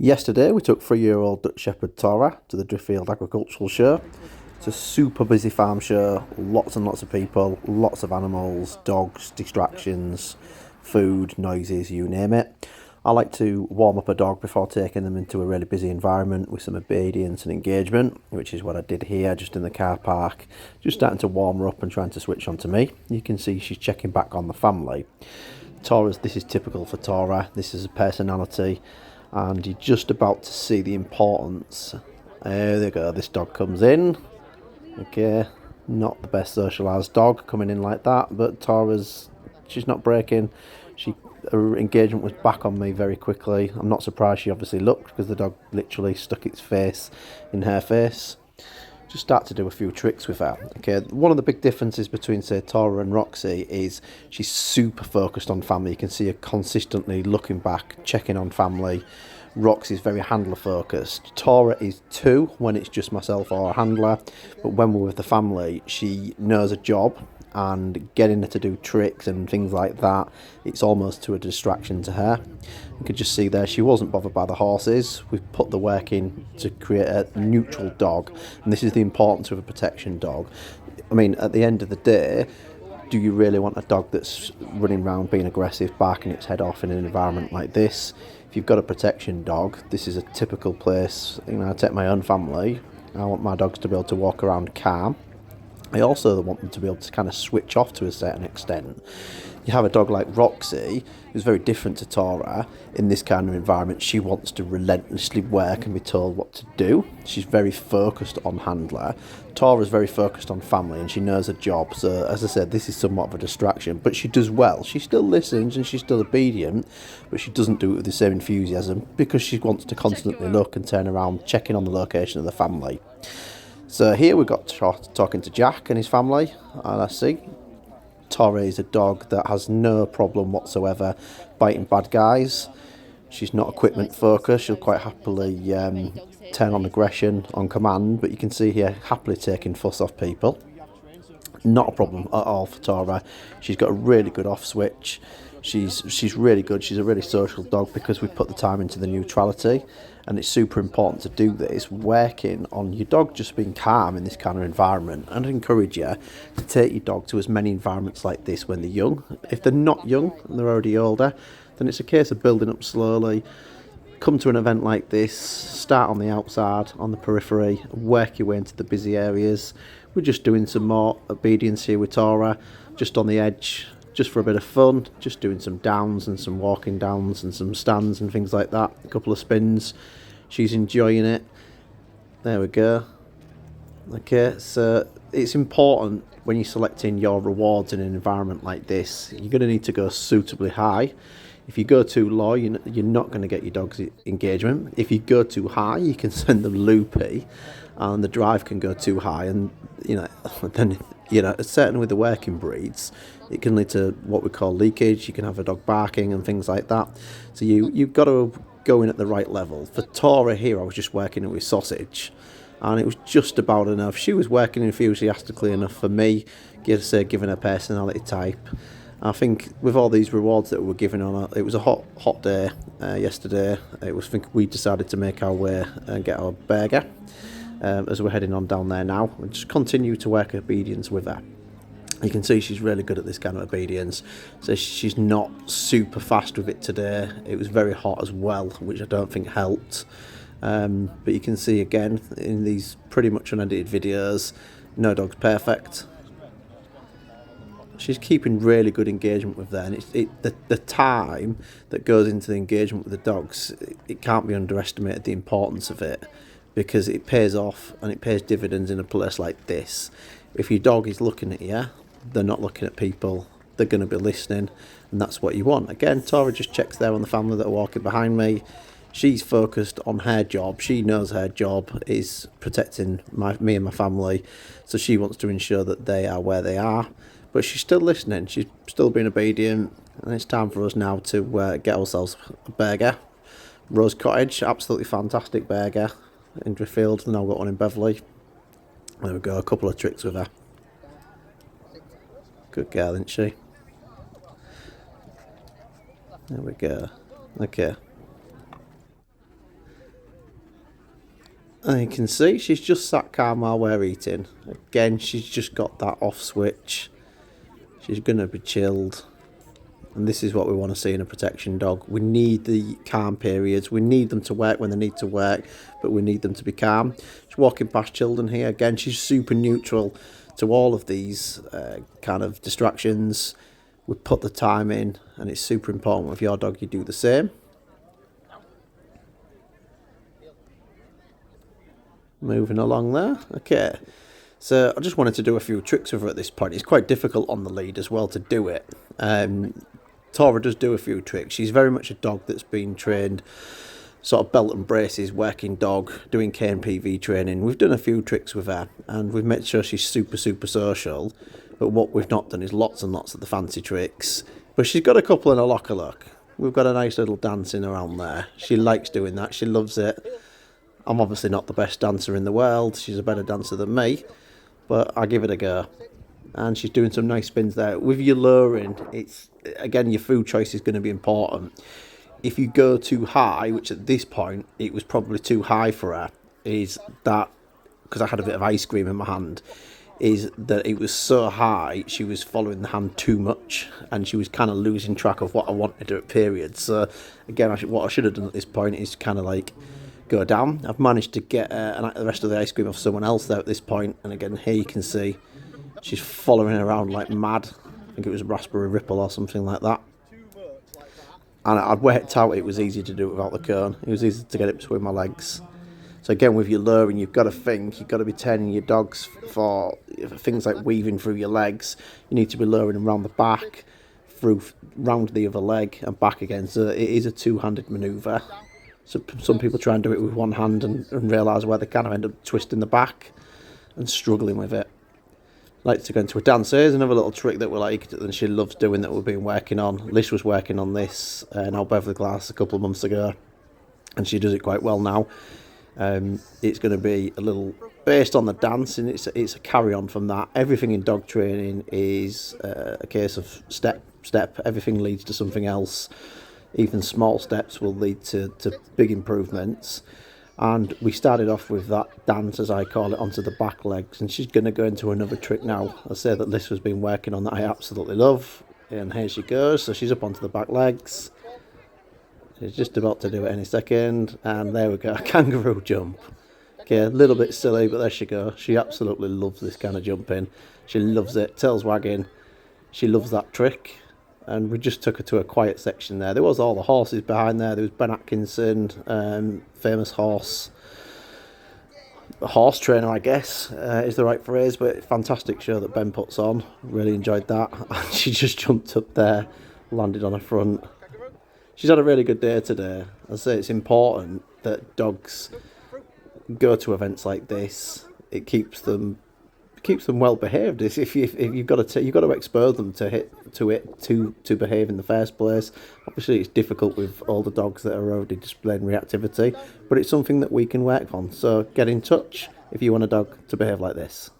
Yesterday we took 3-year-old Dutch Shepherd Torah to the Driffield Agricultural Show. It's a super busy farm show, lots and lots of people, lots of animals, dogs, distractions, food, noises, you name it. I like to warm up a dog before taking them into a really busy environment with some obedience and engagement, which is what I did here, just in the car park, just starting to warm her up and trying to switch on to me. You can see she's checking back on the family. This is typical for Torah, this is a personality, and you're just about to see the importance. There they go, this dog comes in. Okay, not the best socialised dog coming in like that, but she's not breaking. Her engagement was back on me very quickly. I'm not surprised she obviously looked, because the dog literally stuck its face in her face. Just start to do a few tricks with her. Okay, one of the big differences between, say, Torah and Roxy is she's super focused on family. You can see her consistently looking back, checking on family. Roxy's very handler focused. Torah is too, when it's just myself or a handler, but when we're with the family, she knows a job, and getting her to do tricks and things like that, it's almost to a distraction to her. You could just see there she wasn't bothered by the horses. We've put the work in to create a neutral dog, and this is the importance of a protection dog. I mean, at the end of the day, do you really want a dog that's running around being aggressive, barking its head off in an environment like this? If you've got a protection dog, this is a typical place. I take my own family, I want my dogs to be able to walk around calm. I also want them to be able to kind of switch off to a certain extent. You have a dog like Roxy, who's very different to Torah. In this kind of environment, she wants to relentlessly work and be told what to do. She's very focused on handler. Torah's very focused on family, and she knows her job. So, as I said, this is somewhat of a distraction, but she does well. She still listens and she's still obedient, but she doesn't do it with the same enthusiasm, because she wants to constantly look and turn around, checking on the location of the family. So here we've got talking to Jack and his family, and I see Torah is a dog that has no problem whatsoever biting bad guys. She's not equipment focused. She'll quite happily turn on aggression on command, but you can see here happily taking fuss off people. Not a problem at all for Torah. She's got a really good off switch. She's really good. She's a really social dog, because we put the time into the neutrality, and it's super important to do this, working on your dog just being calm in this kind of environment. And I encourage you to take your dog to as many environments like this when they're young. If they're not young and they're already older, then it's a case of building up slowly. Come to an event like this, start on the outside, on the periphery, work your way into the busy areas. We're just doing some more obedience here with Torah, just on the edge, just for a bit of fun, just doing some downs and some walking downs and some stands and things like that. A couple of spins. She's enjoying it. There we go. Okay, so it's important when you're selecting your rewards in an environment like this, you're going to need to go suitably high. If you go too low, you're not going to get your dog's engagement. If you go too high, you can send them loopy, and the drive can go too high, and then certainly with the working breeds, it can lead to what we call leakage. You can have a dog barking and things like that. So you've got to go in at the right level. For Torah here, I was just working it with sausage, and it was just about enough. She was working enthusiastically enough for me, given her personality type. I think with all these rewards that we were given it was a hot day yesterday. We decided to make our way and get our burger as we're heading on down there now, and just continue to work obedience with her. You can see she's really good at this kind of obedience. So she's not super fast with it today. It was very hot as well, which I don't think helped. But you can see again in these pretty much unedited videos, no dog's perfect. She's keeping really good engagement with them. The time that goes into the engagement with the dogs, it can't be underestimated, the importance of it, because it pays off and it pays dividends in a place like this. If your dog is looking at you, they're not looking at people, they're going to be listening, and that's what you want. Again, Torah just checks there on the family that are walking behind me. She's focused on her job. She knows her job is protecting me and my family, so she wants to ensure that they are where they are. But she's still listening, she's still being obedient, and it's time for us now to get ourselves a burger. Rose Cottage, absolutely fantastic burger in Driffield. Now got one in Beverley. There we go, a couple of tricks with her. Good girl, isn't she? There we go. Okay. And you can see she's just sat calm while we're eating. Again, she's just got that off switch. She's going to be chilled. And this is what we want to see in a protection dog. We need the calm periods. We need them to work when they need to work, but we need them to be calm. She's walking past children here. Again, she's super neutral to all of these kind of distractions. We put the time in, and it's super important with your dog you do the same. Moving along there. Okay. So I just wanted to do a few tricks with her at this point. It's quite difficult on the lead as well to do it. Torah does do a few tricks. She's very much a dog that's been trained sort of belt and braces, working dog, doing KNPV training. We've done a few tricks with her and we've made sure she's super social. But what we've not done is lots and lots of the fancy tricks. But she's got a couple in a locker look. We've got a nice little dancing around there. She likes doing that. She loves it. I'm obviously not the best dancer in the world. She's a better dancer than me. But I give it a go. And she's doing some nice spins there. With your luring, it's again, your food choice is going to be important. If you go too high, which at this point it was probably too high for her, is that because I had a bit of ice cream in my hand, is that it was so high she was following the hand too much and she was kind of losing track of what I wanted to do at periods. So again, what I should have done at this point is kind of like go down. I've managed to get the rest of the ice cream off someone else there at this point, and again here you can see she's following around like mad. I think it was a raspberry ripple or something like that. And I'd worked out it was easy to do it without the cone. It was easy to get it between my legs. So again, with your luring, you've got to think, you've got to be turning your dogs for things like weaving through your legs. You need to be luring them around the back, through round the other leg and back again. So it is a two-handed manoeuvre. So some people try and do it with one hand and realise where they kind of end up twisting the back and struggling with it. Like to go into a dance. Here's another little trick that we like and she loves doing that we've been working on. Lish was working on this now Beverly Glass a couple of months ago, and she does it quite well now. It's going to be a little based on the dance, and it's a carry on from that. Everything in dog training is a case of step. Everything leads to something else. Even small steps will lead to big improvements. And we started off with that dance, as I call it, onto the back legs. And she's going to go into another trick now. I say that Liz has been working on that I absolutely love. And here she goes. So she's up onto the back legs. She's just about to do it any second. And there we go, a kangaroo jump. Okay, a little bit silly, but there she goes. She absolutely loves this kind of jumping. She loves it, tails wagging. She loves that trick. And we just took her to a quiet section there. There was all the horses behind there. There was Ben Atkinson, famous horse trainer, I guess, is the right phrase, but fantastic show that Ben puts on. Really enjoyed that. And she just jumped up there, landed on her front. She's had a really good day today. I say it's important that dogs go to events like this. It keeps them well behaved. If you've got to expose them to behave in the first place. Obviously it's difficult with all the dogs that are already displaying reactivity, but it's something that we can work on. So get in touch if you want a dog to behave like this.